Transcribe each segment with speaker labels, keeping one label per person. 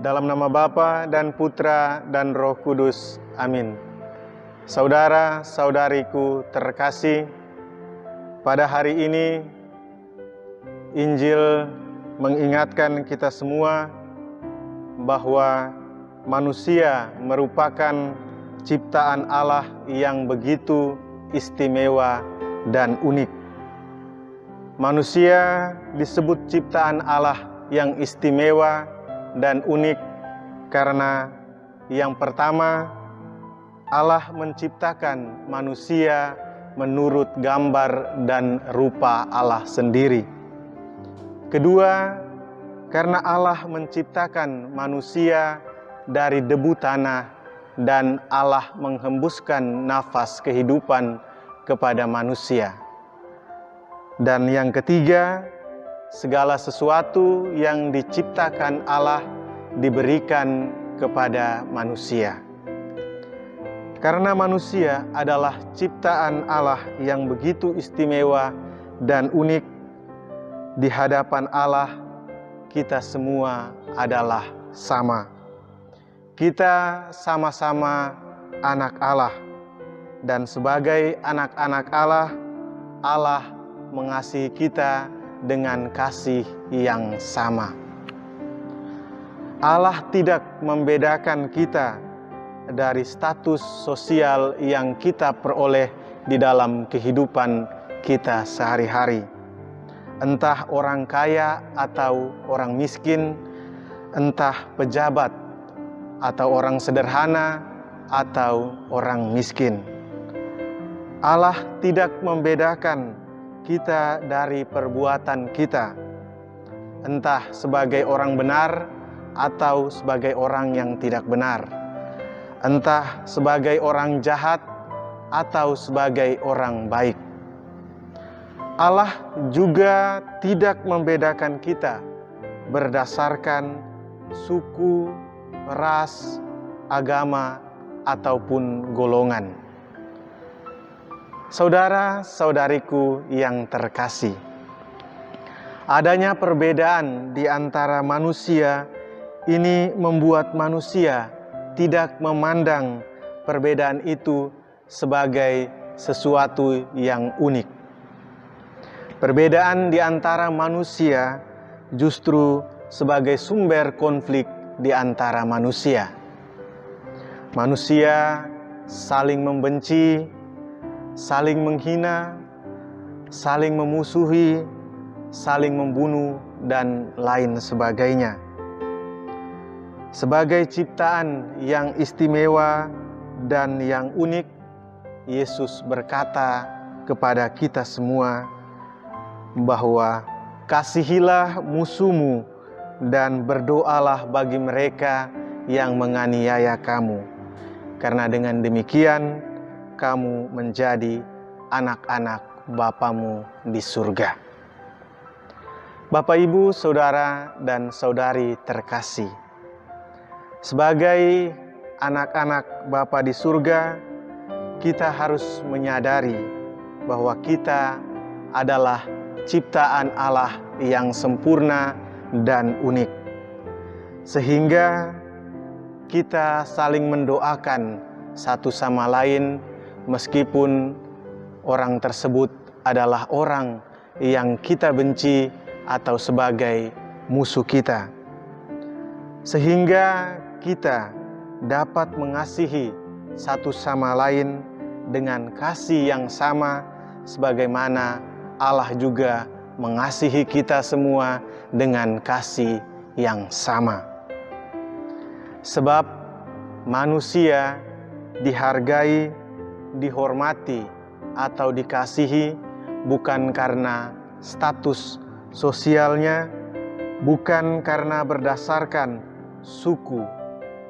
Speaker 1: Dalam nama Bapa dan Putra dan Roh Kudus. Amin. Saudara-saudariku terkasih, pada hari ini Injil mengingatkan kita semua bahwa manusia merupakan ciptaan Allah yang begitu istimewa dan unik. Manusia disebut ciptaan Allah yang istimewa dan unik karena yang pertama, Allah menciptakan manusia menurut gambar dan rupa Allah sendiri. Kedua, karena Allah menciptakan manusia dari debu tanah dan Allah menghembuskan nafas kehidupan kepada manusia. Dan yang ketiga, segala sesuatu yang diciptakan Allah diberikan kepada manusia. Karena manusia adalah ciptaan Allah yang begitu istimewa dan unik, di hadapan Allah kita semua adalah sama. Kita sama-sama anak Allah, dan sebagai anak-anak Allah, Allah mengasihi kita dengan kasih yang sama. Allah tidak membedakan kita dari status sosial yang kita peroleh di dalam kehidupan kita sehari-hari. Entah orang kaya atau orang miskin, entah pejabat atau orang sederhana atau orang miskin. Allah tidak membedakan kita dari perbuatan kita, entah sebagai orang benar atau sebagai orang yang tidak benar, entah sebagai orang jahat atau sebagai orang baik. Allah juga tidak membedakan kita berdasarkan suku, ras, agama, ataupun golongan. Saudara-saudariku yang terkasih, adanya perbedaan di antara manusia ini membuat manusia tidak memandang perbedaan itu sebagai sesuatu yang unik. Perbedaan di antara manusia justru sebagai sumber konflik di antara manusia. Manusia saling membenci, saling menghina, saling memusuhi, saling membunuh, dan lain sebagainya. Sebagai ciptaan yang istimewa dan yang unik, Yesus berkata kepada kita semua bahwa kasihilah musuhmu dan berdoalah bagi mereka yang menganiaya kamu, karena dengan demikian kamu menjadi anak-anak Bapamu di surga. Bapak, Ibu, Saudara, dan Saudari terkasih, sebagai anak-anak Bapa di surga, kita harus menyadari bahwa kita adalah ciptaan Allah yang sempurna dan unik, sehingga kita saling mendoakan satu sama lain meskipun orang tersebut adalah orang yang kita benci atau sebagai musuh kita, sehingga kita dapat mengasihi satu sama lain dengan kasih yang sama sebagaimana Allah juga mengasihi kita semua dengan kasih yang sama. Sebab manusia dihargai, dihormati, atau dikasihi bukan karena status sosialnya, bukan karena berdasarkan suku,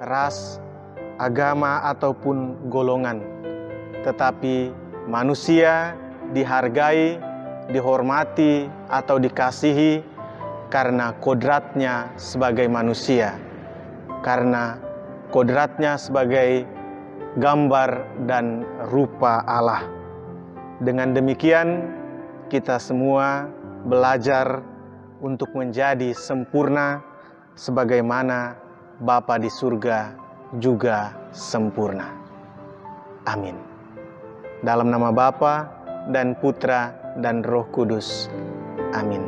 Speaker 1: ras, agama, ataupun golongan, tetapi manusia dihargai, dihormati, atau dikasihi karena kodratnya sebagai manusia, karena kodratnya sebagai gambar dan rupa Allah. Dengan demikian, kita semua belajar untuk menjadi sempurna sebagaimana Bapa di surga juga sempurna. Amin. Dalam nama Bapa dan Putra dan Roh Kudus. Amin.